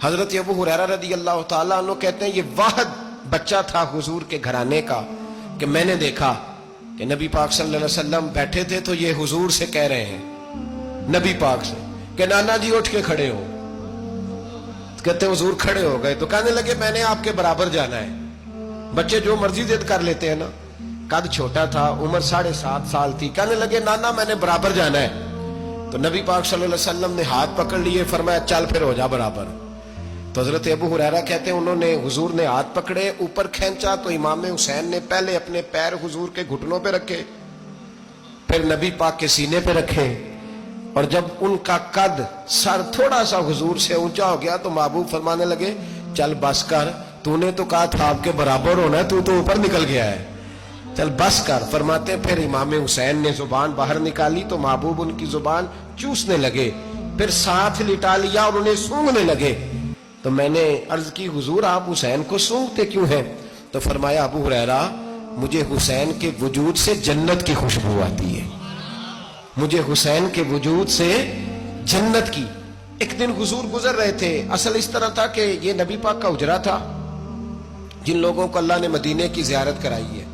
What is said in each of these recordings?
حضرت ابو ہریرہ رضی اللہ تعالیٰ عنہ کہتے ہیں یہ واحد بچہ تھا حضور کے گھرانے کا کہ میں نے دیکھا کہ نبی پاک صلی اللہ علیہ وسلم بیٹھے تھے تو یہ حضور سے کہہ رہے ہیں نبی پاک سے کہ نانا جی اٹھ کے کھڑے ہو. کہتے ہیں حضور کھڑے ہو گئے تو کہنے لگے میں نے آپ کے برابر جانا ہے. بچے جو مرضی ضد کر لیتے ہیں نا. قد چھوٹا تھا, عمر 7.5 سال تھی. کہنے لگے نانا میں نے برابر جانا ہے. تو نبی پاک صلی اللہ علیہ وسلم نے ہاتھ پکڑ لیے, فرمایا چل پھر ہو جا برابر. تو حضرت ابو ہریرہ کہتے ہیں انہوں نے حضور نے ہاتھ پکڑے, اوپر کھینچا تو امام حسین نے پہلے اپنے پیر حضور کے گھٹنوں پہ رکھے, پھر نبی پاک کے سینے پہ رکھے, اور جب ان کا قد سر تھوڑا سا حضور سے اونچا ہو گیا تو محبوب فرمانے لگے چل بس کر, تو نے تو کہا تھا آپ کے برابر ہونا ہے, تو اوپر نکل گیا ہے, چل بس کر. فرماتے پھر امام حسین نے زبان باہر نکالی تو محبوب ان کی زبان چوسنے لگے, پھر ساتھ لٹا لیا اور انہیں سونگنے لگے. تو میں نے عرض کی حضور آپ حسین کو سونگتے کیوں ہیں؟ تو فرمایا ابو ہریرہ مجھے حسین کے وجود سے جنت کی خوشبو آتی ہے, مجھے حسین کے وجود سے جنت کی. ایک دن حضور گزر رہے تھے. اصل اس طرح تھا کہ یہ نبی پاک کا حجرہ تھا. جن لوگوں کو اللہ نے مدینے کی زیارت کرائی ہے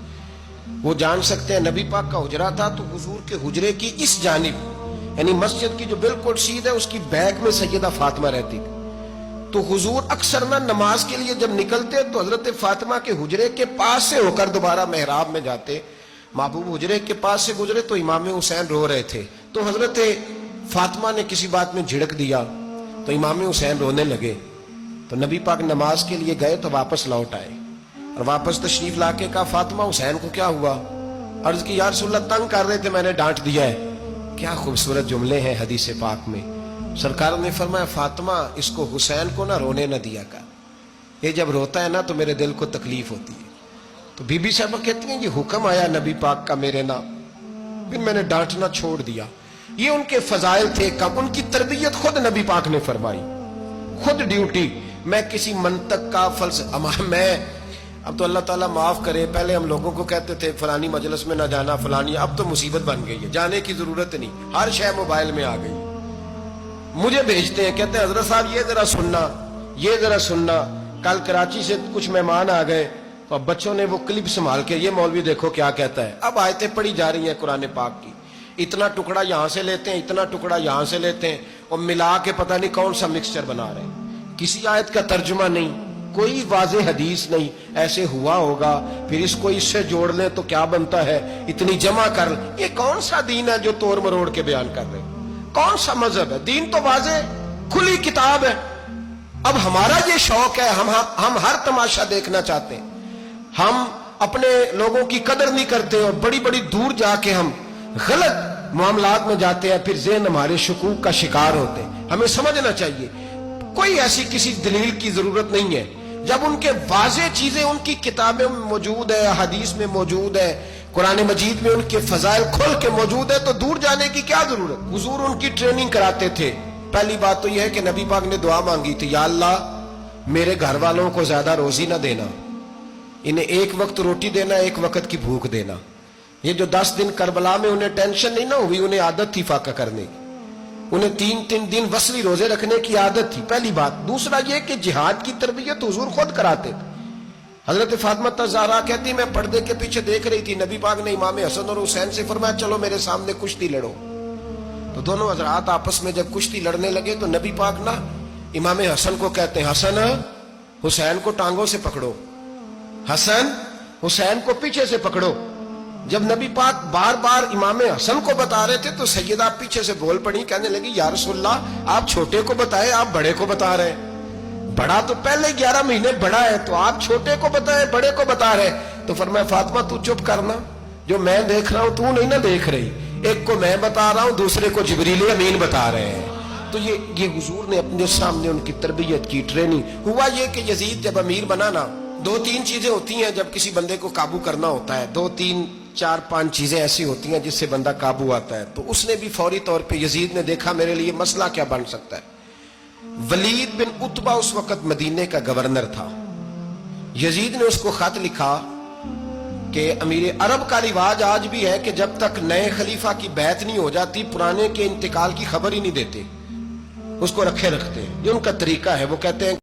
وہ جان سکتے ہیں نبی پاک کا حجرہ تھا. تو حضور کے حجرے کی اس جانب یعنی مسجد کی جو بالکل سیدھ ہے اس کی بیک میں سیدہ فاطمہ رہتی. تو حضور اکثر نہ نماز کے لیے جب نکلتے تو حضرت فاطمہ کے حجرے کے پاس سے ہو کر دوبارہ محراب میں جاتے. محبوب حجرے کے پاس سے گزرے تو امام حسین رو رہے تھے. تو حضرت فاطمہ نے کسی بات میں جھڑک دیا تو امام حسین رونے لگے. تو نبی پاک نماز کے لیے گئے تو واپس لوٹ آئے, اور واپس تشریف لا کے کہا فاطمہ حسین کو کیا ہوا؟ عرض کی یا رسول اللہ تنگ کر رہے تھے, میں نے ڈانٹ دیا ہے. کیا خوبصورت جملے ہیں حدیث پاک میں. سرکار نے فرمایا فاطمہ اس کو حسین کو نہ رونے نہ دیا کر, یہ جب روتا ہے نا تو میرے دل کو تکلیف ہوتی ہے. تو بی بی صاحبہ کہتی ہیں یہ حکم آیا نبی پاک کا میرے نام, پھر میں نے ڈانٹنا چھوڑ دیا. یہ ان کے فضائل تھے. کب ان کی تربیت خود نبی پاک نے فرمائی, خود ڈیوٹی. میں کسی منطق کا فلسفہ میں اب تو اللہ تعالیٰ معاف کرے, پہلے ہم لوگوں کو کہتے تھے فلانی مجلس میں نہ جانا فلانی, اب تو مصیبت بن گئی ہے, جانے کی ضرورت نہیں, ہر شے موبائل میں آ گئی. مجھے بھیجتے ہیں کہتے ہیں حضرت صاحب یہ ذرا سننا, یہ ذرا سننا. کل کراچی سے کچھ مہمان آ گئے تو اب بچوں نے وہ کلپ سنبھال کے یہ مولوی دیکھو کیا کہتا ہے. اب آیتیں پڑھی جا رہی ہیں قرآن پاک کی, اتنا ٹکڑا یہاں سے لیتے ہیں, اتنا ٹکڑا یہاں سے لیتے ہیں, اور ملا کے پتہ نہیں کون سا مکسچر بنا رہے ہیں. کسی آیت کا ترجمہ نہیں, کوئی واضح حدیث نہیں. ایسے ہوا ہوگا, پھر اس کو اس سے جوڑ لیں تو کیا بنتا ہے, اتنی جمع کر لیں. یہ کون سا دین ہے جو توڑ مروڑ کے بیان کر رہے ہیں؟ کون سا مذہب ہے؟ دین تو واضح کھلی کتاب ہے. اب ہمارا یہ شوق ہے, ہم ہر تماشا دیکھنا چاہتے ہیں. ہم اپنے لوگوں کی قدر نہیں کرتے اور بڑی بڑی دور جا کے ہم غلط معاملات میں جاتے ہیں, پھر ذہن ہمارے شکوک کا شکار ہوتے ہیں. ہمیں سمجھنا چاہیے کوئی ایسی کسی دلیل کی ضرورت نہیں ہے. جب ان کے واضح چیزیں ان کی کتابیں میں موجود ہے, حدیث میں موجود ہے, قرآن مجید میں ان کے فضائل کھل کے موجود ہے, تو دور جانے کی کیا ضرورت. حضور ان کی ٹریننگ کراتے تھے. پہلی بات تو یہ ہے کہ نبی پاک نے دعا مانگی تھی, یا اللہ میرے گھر والوں کو زیادہ روزی نہ دینا, انہیں ایک وقت روٹی دینا, ایک وقت کی بھوک دینا. یہ جو 10 دن کربلا میں انہیں ٹینشن نہیں نہ ہوئی, انہیں عادت تھی فاقہ کرنے کی, انہیں 3 دن وصلی روزے رکھنے کی عادت تھی. پہلی بات. دوسرا یہ کہ جہاد کی تربیت حضور خود کراتے تھے. حضرت فاطمہ زہرا کہتی میں پردے کے پیچھے دیکھ رہی تھی, نبی پاک نے امام حسن اور حسین سے فرمایا چلو میرے سامنے کشتی لڑو. تو دونوں حضرات آپس میں جب کشتی لڑنے لگے تو نبی پاک نا امام حسن کو کہتے ہیں حسن حسین کو ٹانگوں سے پکڑو, حسن حسین کو پیچھے سے پکڑو. جب نبی پاک بار بار امام حسن کو بتا رہے تھے تو سیدہ پیچھے سے بول پڑی, کہنے لگی یا رسول اللہ آپ چھوٹے کو بتائے, آپ بڑے کو بتا رہے ہیں. بڑا تو پہلے 11 مہینے بڑا ہے, تو آپ چھوٹے کو بتائے بڑے کو بتا رہے. تو فرمایا فاطمہ تو چپ کرنا, جو میں دیکھ رہا ہوں تو نہیں نہ دیکھ رہی, ایک کو میں بتا رہا ہوں دوسرے کو جبریل امین بتا رہے ہیں. تو یہ حضور نے اپنے سامنے ان کی تربیت کی, ٹریننگ. ہوا یہ کہ یزید جب امیر بنا نا, 2-3 چیزیں ہوتی ہیں جب کسی بندے کو قابو کرنا ہوتا ہے, 2-3-4-5 چیزیں ایسی ہوتی ہیں جس سے بندہ قابو آتا ہے. تو اس نے بھی فوری طور پہ یزید نے دیکھا میرے لیے مسئلہ کیا بن سکتا ہے. ولید بن عتبہ اس وقت مدینے کا گورنر تھا. یزید نے اس کو خط لکھا کہ امیر عرب کا رواج آج بھی ہے کہ جب تک نئے خلیفہ کی بیعت نہیں ہو جاتی پرانے کے انتقال کی خبر ہی نہیں دیتے. اس کو رکھے رکھتے ہیں. یہ ان کا طریقہ ہے. وہ کہتے ہیں